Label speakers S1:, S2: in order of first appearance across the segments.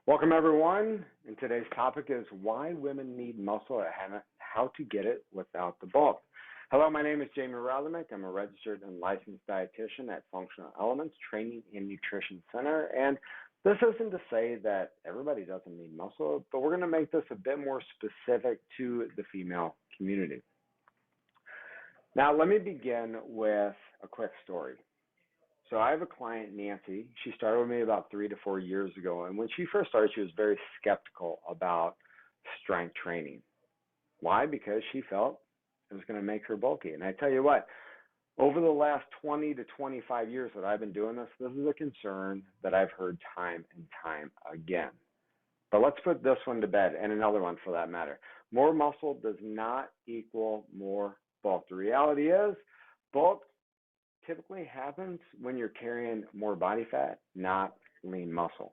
S1: Welcome, everyone. And today's topic is why women need muscle and how to get it without the bulk. Hello, my name is Jaime. I'm a registered and licensed dietitian at Functional Elements Training and Nutrition Center. And this isn't to say that everybody doesn't need muscle, but we're going to make this a bit more specific to the female community. Now, let me begin with a quick story. So I have a client, Nancy. She started with me about 3 to 4 years ago. And when she first started, she was very skeptical about strength training. Why? Because she felt it was going to make her bulky. And I tell you what, over the last 20 to 25 years that I've been doing this, this is a concern that I've heard time and time again. But let's put this one to bed, and another one for that matter. More muscle does not equal more bulk. The reality is bulk typically happens when you're carrying more body fat, not lean muscle.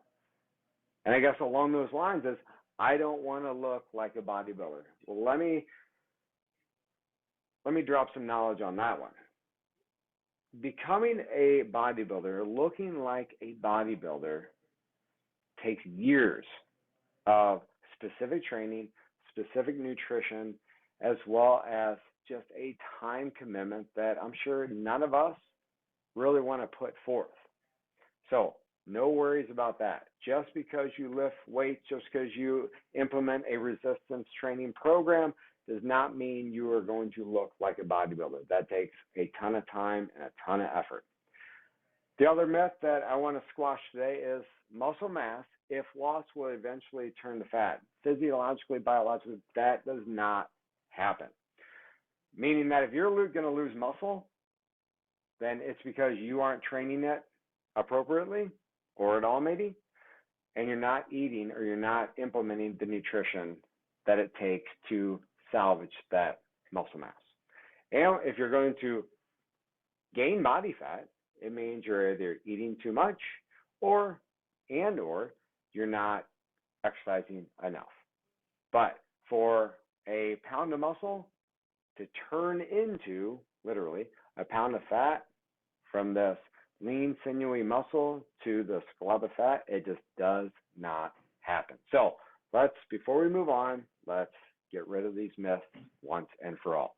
S1: And I guess along those lines is I don't want to look like a bodybuilder. Well, let me drop some knowledge on that one. Becoming a bodybuilder, looking like a bodybuilder, takes years of specific training, specific nutrition, as well as just a time commitment that I'm sure none of us really want to put forth. So no worries about that. Just because you lift weights, just because you implement a resistance training program does not mean you are going to look like a bodybuilder. That takes a ton of time and a ton of effort. The other myth that I want to squash today is muscle mass, if lost, will eventually turn to fat. Physiologically, biologically, that does not happen. Meaning that if you're going to lose muscle, then it's because you aren't training it appropriately or at all maybe, and you're not eating or you're not implementing the nutrition that it takes to salvage that muscle mass. And if you're going to gain body fat, it means you're either eating too much or you're not exercising enough. But for a pound of muscle to turn into literally a pound of fat from this lean, sinewy muscle to the glob of fat, it just does not happen. So before we move on, let's get rid of these myths once and for all.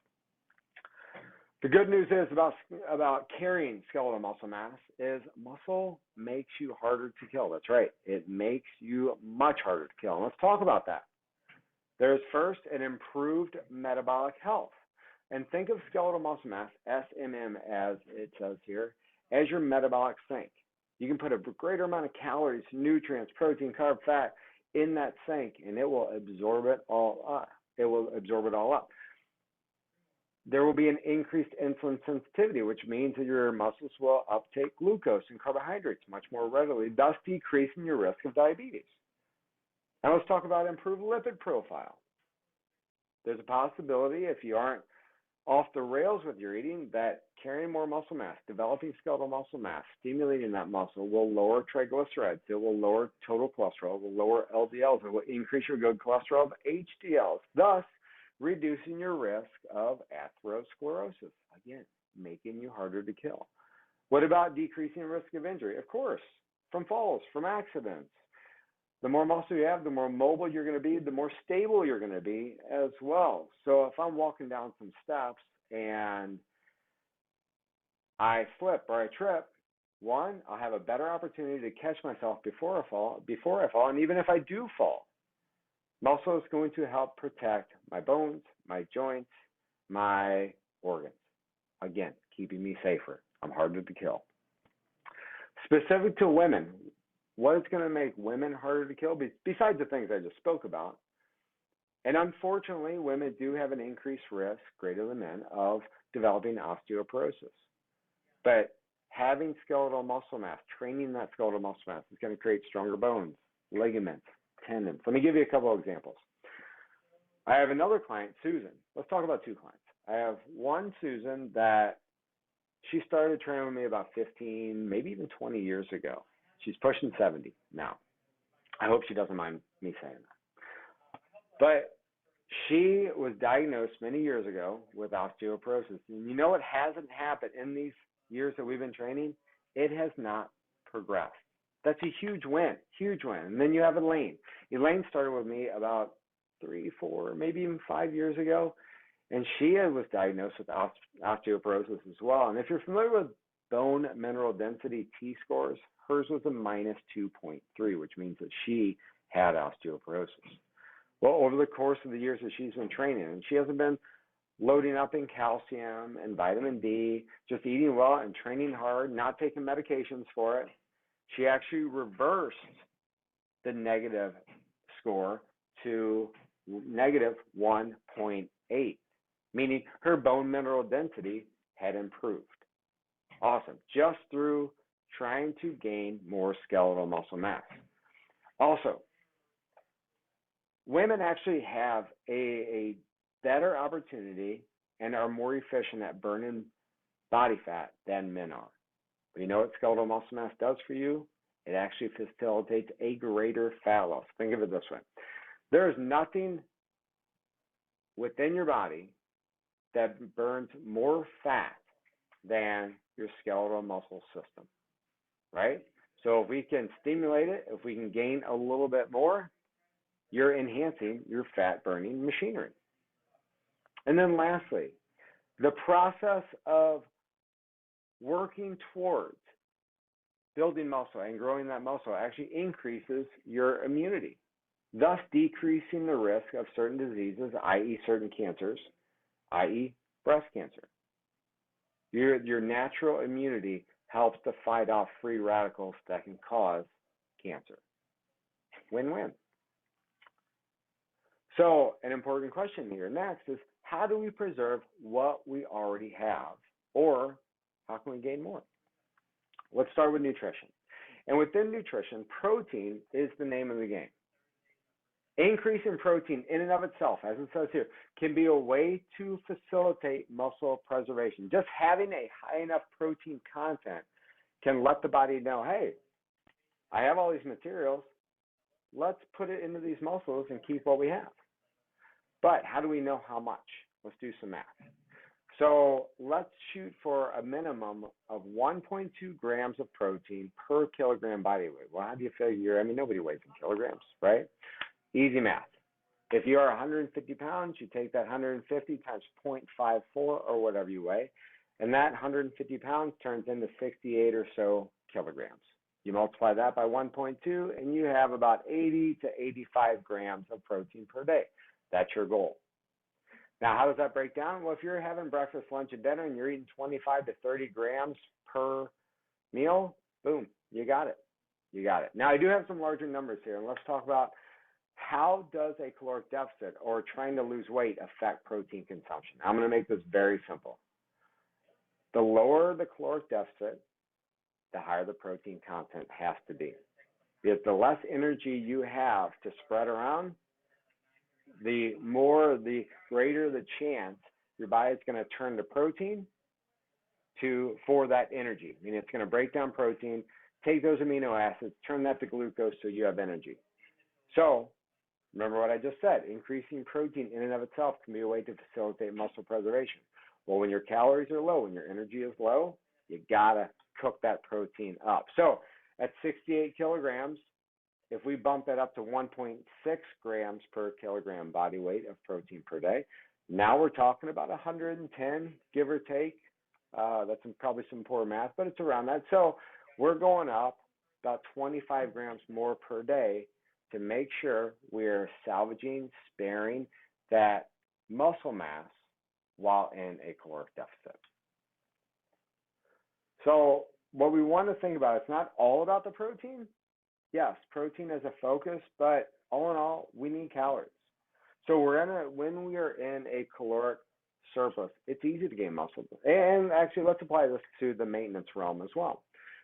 S1: The good news is about carrying skeletal muscle mass is muscle makes you harder to kill. That's right. It makes you much harder to kill. And let's talk about that. There's first an improved metabolic health. And think of skeletal muscle mass, SMM as it says here, as your metabolic sink. You can put a greater amount of calories, nutrients, protein, carb, fat in that sink, and it will absorb it all up. There will be an increased insulin sensitivity, which means that your muscles will uptake glucose and carbohydrates much more readily, thus decreasing your risk of diabetes. Now let's talk about improved lipid profile. There's a possibility if you aren't off the rails with your eating that carrying more muscle mass, developing skeletal muscle mass, stimulating that muscle will lower triglycerides. It will lower total cholesterol. It will lower LDLs. It will increase your good cholesterol of HDLs, thus reducing your risk of atherosclerosis. Again, making you harder to kill. What about decreasing risk of injury? Of course, from falls, from accidents. The more muscle you have, the more mobile you're going to be, the more stable you're going to be as well. So if I'm walking down some steps and I slip or I trip, one, I'll have a better opportunity to catch myself before I fall, and even if I do fall, muscle is going to help protect my bones, my joints, my organs. Again, keeping me safer. I'm harder to kill. Specific to women, what is going to make women harder to kill, besides the things I just spoke about? And unfortunately, women do have an increased risk, greater than men, of developing osteoporosis. But having skeletal muscle mass, training that skeletal muscle mass is going to create stronger bones, ligaments, tendons. Let me give you a couple of examples. I have another client, Susan. Let's talk about two clients. I have one, Susan, that she started training with me about 15, maybe even 20 years ago. She's pushing 70 now. I hope she doesn't mind me saying that. But she was diagnosed many years ago with osteoporosis. And you know what hasn't happened in these years that we've been training? It has not progressed. That's a huge win, huge win. And then you have Elaine. Elaine started with me about 3, 4, maybe even 5 years ago, and she was diagnosed with osteoporosis as well. And if you're familiar with bone mineral density T-scores, hers was a minus 2.3, which means that she had osteoporosis. Well, over the course of the years that she's been training, and she hasn't been loading up in calcium and vitamin D, just eating well and training hard, not taking medications for it, she actually reversed the negative score to negative 1.8, meaning her bone mineral density had improved. Awesome. Just through trying to gain more skeletal muscle mass. Also, women actually have a better opportunity and are more efficient at burning body fat than men are. But you know what skeletal muscle mass does for you? It actually facilitates a greater fat loss. Think of it this way. There is nothing within your body that burns more fat than your skeletal muscle system, right? So if we can stimulate it, if we can gain a little bit more, you're enhancing your fat burning machinery. And then lastly, the process of working towards building muscle and growing that muscle actually increases your immunity, thus decreasing the risk of certain diseases, i.e. certain cancers, i.e. breast cancer. Your natural immunity helps to fight off free radicals that can cause cancer. Win-win. So an important question here next is, how do we preserve what we already have? Or how can we gain more? Let's start with nutrition. And within nutrition, protein is the name of the game. Increase in protein in and of itself, as it says here, can be a way to facilitate muscle preservation. Just having a high enough protein content can let the body know, hey, I have all these materials. Let's put it into these muscles and keep what we have. But how do we know how much? Let's do some math. So let's shoot for a minimum of 1.2 grams of protein per kilogram body weight. Well, how do you figure? I mean, nobody weighs in kilograms, right? Easy math. If you are 150 pounds, you take that 150 times 0.54 or whatever you weigh, and that 150 pounds turns into 68 or so kilograms. You multiply that by 1.2, and you have about 80 to 85 grams of protein per day. That's your goal. Now, how does that break down? Well, if you're having breakfast, lunch, and dinner, and you're eating 25 to 30 grams per meal, boom, you got it. You got it. Now, I do have some larger numbers here, and let's talk about how does a caloric deficit or trying to lose weight affect protein consumption. I'm going to make this very simple. The lower the caloric deficit, the higher the protein content has to be. Because the less energy you have to spread around, the greater the chance your body's going to turn to protein for that energy. I mean, it's going to break down protein, take those amino acids, turn that to glucose so you have energy. So remember what I just said, increasing protein in and of itself can be a way to facilitate muscle preservation. Well, when your calories are low, when your energy is low, you got to cook that protein up. So at 68 kilograms, if we bump that up to 1.6 grams per kilogram body weight of protein per day, now we're talking about 110, give or take. That's probably some poor math, but it's around that. So we're going up about 25 grams more per day to make sure we're salvaging, sparing that muscle mass while in a caloric deficit. So what we want to think about, it's not all about the protein. Yes, protein is a focus, but all in all, we need calories. So when we are in a caloric surplus, it's easy to gain muscle. And actually, let's apply this to the maintenance realm as well.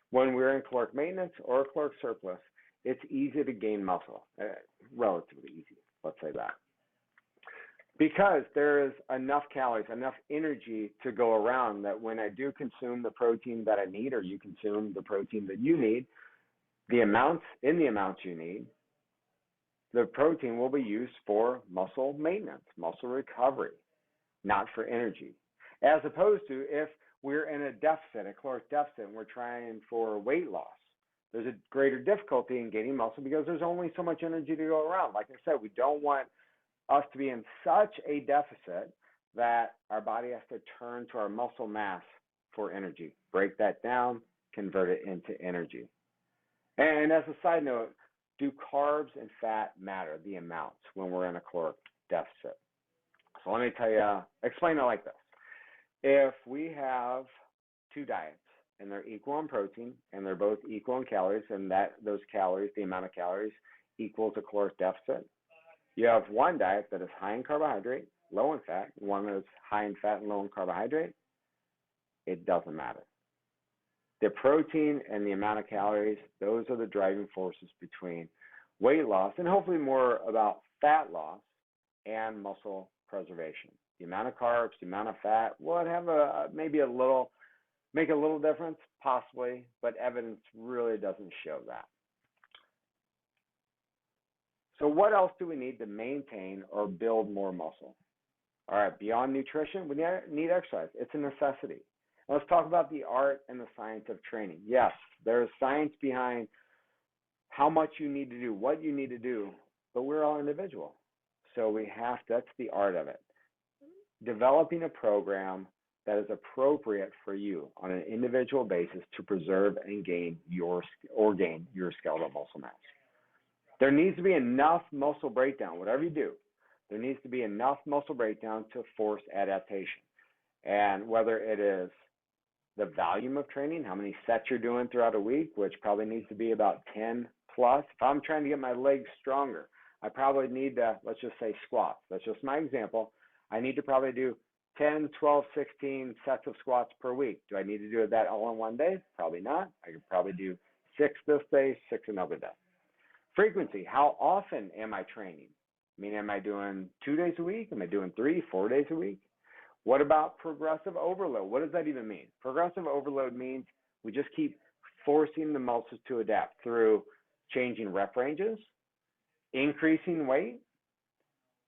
S1: When we're in caloric maintenance or a caloric surplus, it's easy to gain muscle, relatively easy, let's say that. Because there is enough calories, enough energy to go around that when I do consume the protein that I need, or you consume the protein that you need, the amounts you need, the protein will be used for muscle maintenance, muscle recovery, not for energy. As opposed to if we're in a deficit, a caloric deficit, and we're trying for weight loss, There's a greater difficulty in gaining muscle because there's only so much energy to go around. Like I said, we don't want us to be in such a deficit that our body has to turn to our muscle mass for energy, break that down, convert it into energy. And as a side note, do carbs and fat matter, the amounts, when we're in a caloric deficit? So let me tell you, explain it like this. If we have two diets and they're equal in protein and they're both equal in calories, and that those calories, the amount of calories, equals a caloric deficit, you have one diet that is high in carbohydrate, low in fat, one that is high in fat and low in carbohydrate, it doesn't matter. The protein and the amount of calories, those are the driving forces between weight loss and hopefully more about fat loss and muscle preservation. The amount of carbs, the amount of fat would have maybe make a little difference, possibly, but evidence really doesn't show that. So what else do we need to maintain or build more muscle? All right, beyond nutrition, we need exercise. It's a necessity. Let's talk about the art and the science of training. Yes, there's science behind how much you need to do, what you need to do, but we're all individual. So that's the art of it. Developing a program that is appropriate for you on an individual basis to preserve and gain your skeletal muscle mass. There needs to be enough muscle breakdown, whatever you do. There needs to be enough muscle breakdown to force adaptation. And whether it is the volume of training, how many sets you're doing throughout a week, which probably needs to be about 10 plus. If I'm trying to get my legs stronger, I probably need to, let's just say squats. That's just my example. I need to probably do 10, 12, 16 sets of squats per week. Do I need to do that all in one day? Probably not. I could probably do 6 this day, 6 another day. Frequency, how often am I training? I mean, am I doing 2 days a week? Am I doing 3, 4 days a week? What about progressive overload? What does that even mean? Progressive overload means we just keep forcing the muscles to adapt through changing rep ranges, increasing weight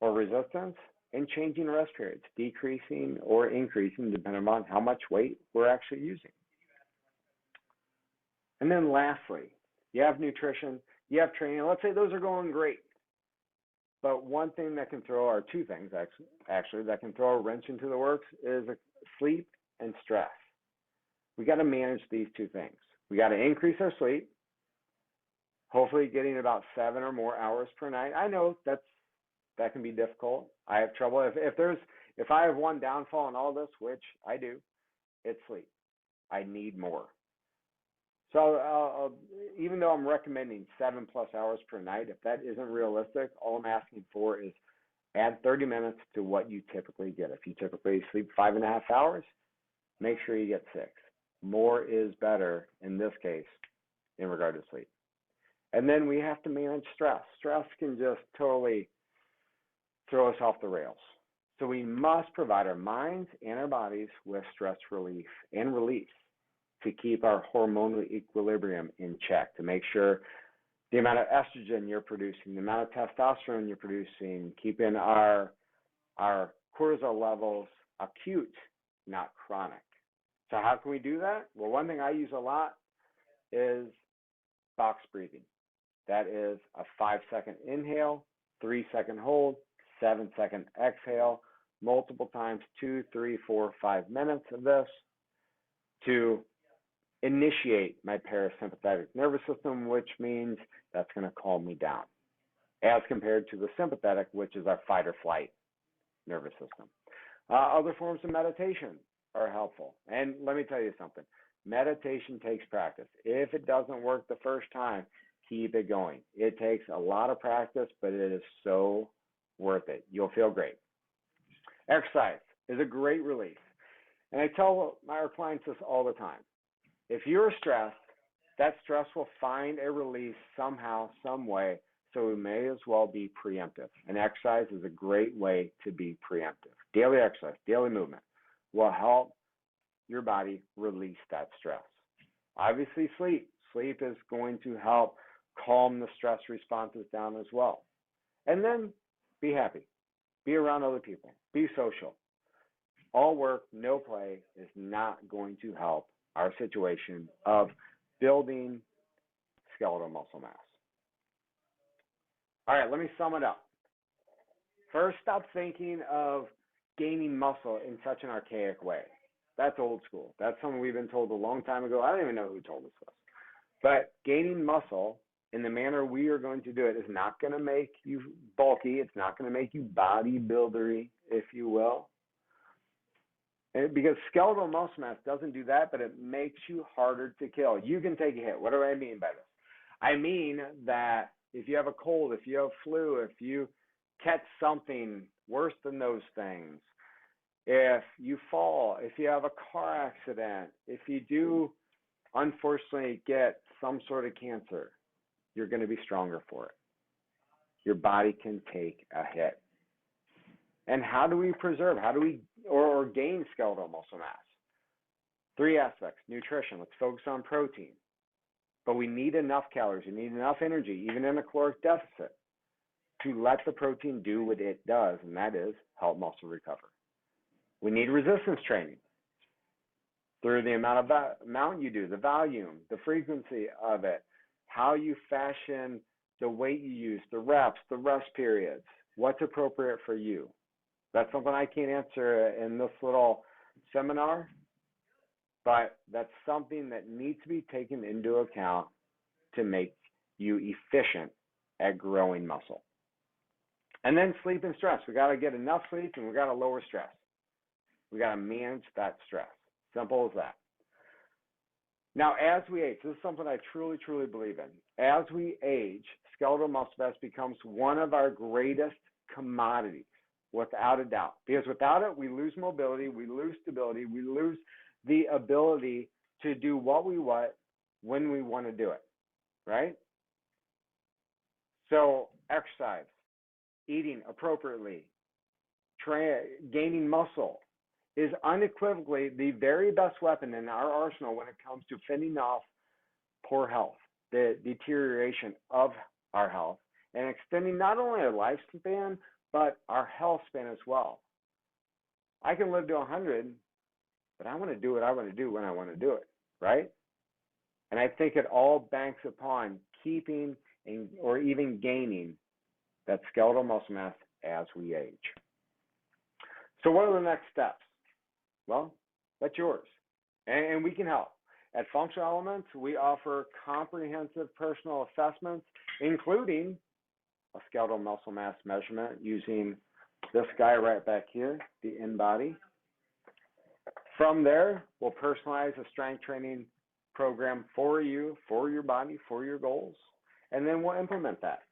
S1: or resistance, and changing rest periods, decreasing or increasing depending on how much weight we're actually using. And then lastly, you have nutrition, you have training. Let's say those are going great. But one thing that can throw, or two things actually, that can throw a wrench into the works is sleep and stress. We got to manage these two things. We got to increase our sleep, hopefully getting about 7 or more hours per night. I know that can be difficult. I have trouble. If I have one downfall in all this, which I do, it's sleep. I need more. So even though I'm recommending 7+ hours per night, if that isn't realistic, all I'm asking for is add 30 minutes to what you typically get. If you typically sleep 5.5 hours, make sure you get 6. More is better in this case in regard to sleep. And then we have to manage stress. Stress can just totally throw us off the rails. So we must provide our minds and our bodies with stress relief and release to keep our hormonal equilibrium in check, to make sure the amount of estrogen you're producing, the amount of testosterone you're producing, keeping our cortisol levels acute, not chronic. So how can we do that? Well, one thing I use a lot is box breathing. That is a 5-second inhale, 3-second hold, 7-second exhale, multiple times, 2, 3, 4, 5 minutes of this to initiate my parasympathetic nervous system, which means that's going to calm me down, as compared to the sympathetic, which is our fight or flight nervous system. Other forms of meditation are helpful. And let me tell you something. Meditation takes practice. If it doesn't work the first time, keep it going. It takes a lot of practice, but it is so worth it. You'll feel great. Exercise is a great relief. And I tell my clients this all the time. If you're stressed, that stress will find a release somehow, some way, so we may as well be preemptive. And exercise is a great way to be preemptive. Daily exercise, daily movement will help your body release that stress. Obviously, sleep. Sleep is going to help calm the stress responses down as well. And then be happy. Be around other people. Be social. All work, no play is not going to help our situation of building skeletal muscle mass. All right, let me sum it up. First, stop thinking of gaining muscle in such an archaic way. That's old school. That's something we've been told a long time ago. I don't even know who told us this. But gaining muscle in the manner we are going to do it is not going to make you bulky. It's not going to make you bodybuildery, if you will. Because skeletal muscle mass doesn't do that, but it makes you harder to kill. You can take a hit. What do I mean by this? I mean that if you have a cold, if you have flu, if you catch something worse than those things, if you fall, if you have a car accident, if you do unfortunately get some sort of cancer, you're going to be stronger for it. Your body can take a hit. And how do we preserve? How do we or gain skeletal muscle mass? 3 aspects. Nutrition. Let's focus on protein. But we need enough calories. We need enough energy, even in a caloric deficit, to let the protein do what it does, and that is help muscle recover. We need resistance training through the amount you do, the volume, the frequency of it, how you fashion the weight you use, the reps, the rest periods, what's appropriate for you. That's something I can't answer in this little seminar, but that's something that needs to be taken into account to make you efficient at growing muscle. And then sleep and stress. We got to get enough sleep and we got to lower stress. We got to manage that stress. Simple as that. Now, as we age, this is something I truly, truly believe in. As we age, skeletal muscle mass becomes one of our greatest commodities, without a doubt. Because without it, we lose mobility, we lose stability, we lose the ability to do what we want when we want to do it, right? So exercise, eating appropriately, gaining muscle is unequivocally the very best weapon in our arsenal when it comes to fending off poor health, the deterioration of our health, and extending not only our lifespan, but our health span as well. I can live to 100, but I want to do what I want to do when I want to do it, right? And I think it all banks upon keeping or even gaining that skeletal muscle mass as we age. So what are the next steps? Well, that's yours, and we can help. At Functional Elements, we offer comprehensive personal assessments, including a skeletal muscle mass measurement using this guy right back here, the InBody. From there, we'll personalize a strength training program for you, for your body, for your goals, and then we'll implement that.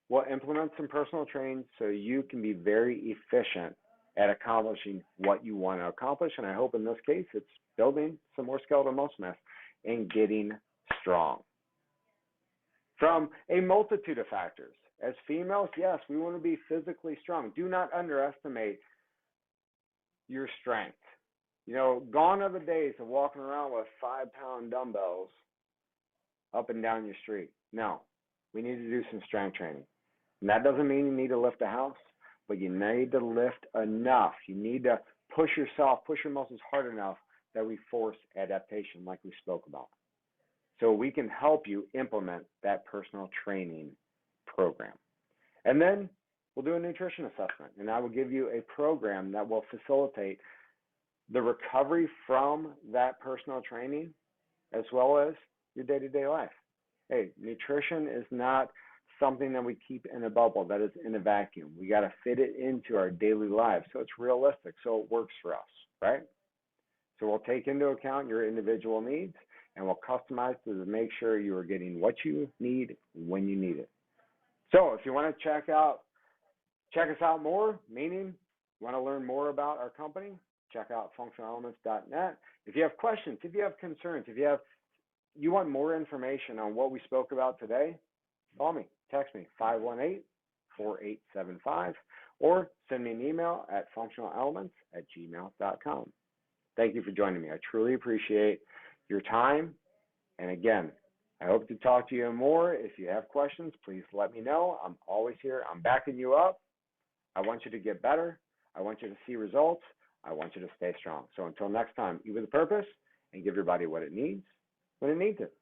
S1: We'll implement some personal training so you can be very efficient at accomplishing what you want to accomplish, and I hope in this case it's building some more skeletal muscle mass and getting strong. From a multitude of factors. As females, yes, we want to be physically strong. Do not underestimate your strength. You know, gone are the days of walking around with 5-pound dumbbells up and down your street. No, we need to do some strength training. And that doesn't mean you need to lift a house, but you need to lift enough. You need to push yourself, push your muscles hard enough that we force adaptation like we spoke about. So we can help you implement that personal training program. And then we'll do a nutrition assessment, and I will give you a program that will facilitate the recovery from that personal training as well as your day-to-day life. Hey, nutrition is not something that we keep in a bubble, that is in a vacuum. We got to fit it into our daily lives so it's realistic, so it works for us, right? So we'll take into account your individual needs and we'll customize to make sure you are getting what you need when you need it. So if you want to check us out more, meaning you want to learn more about our company, check out functionalelements.net. If you have questions, if you have concerns, if you want more information on what we spoke about today, call me, text me, 518-4875, or send me an email at functionalelements@gmail.com. Thank you for joining me. I truly appreciate your time. And again, I hope to talk to you more. If you have questions, please let me know. I'm always here. I'm backing you up. I want you to get better. I want you to see results. I want you to stay strong. So until next time, eat with a purpose and give your body what it needs when it needs it.